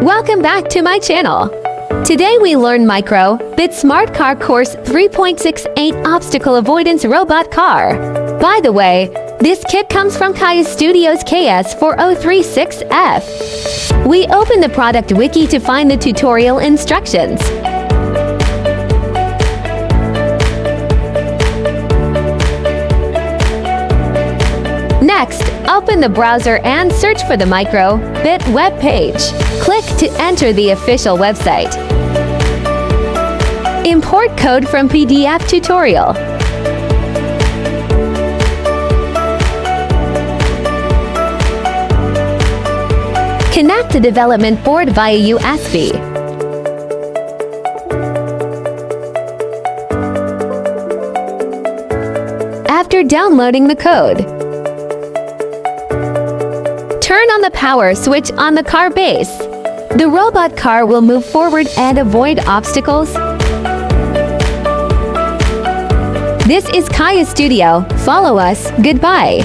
Welcome back to my channel. Today we learn Micro Bit Smart Car Course 3.68 Obstacle Avoidance Robot Car. By the way, this kit comes from Keyestudio's KS4036F. We open the product wiki to find the tutorial instructions. Next, open the browser and search for the Micro Bit web page. Click to enter the official website. Import code from PDF tutorial. Connect the development board via USB. After downloading the code, turn on the power switch on the car base. The robot car will move forward and avoid obstacles. This is Keyestudio. Follow us. Goodbye.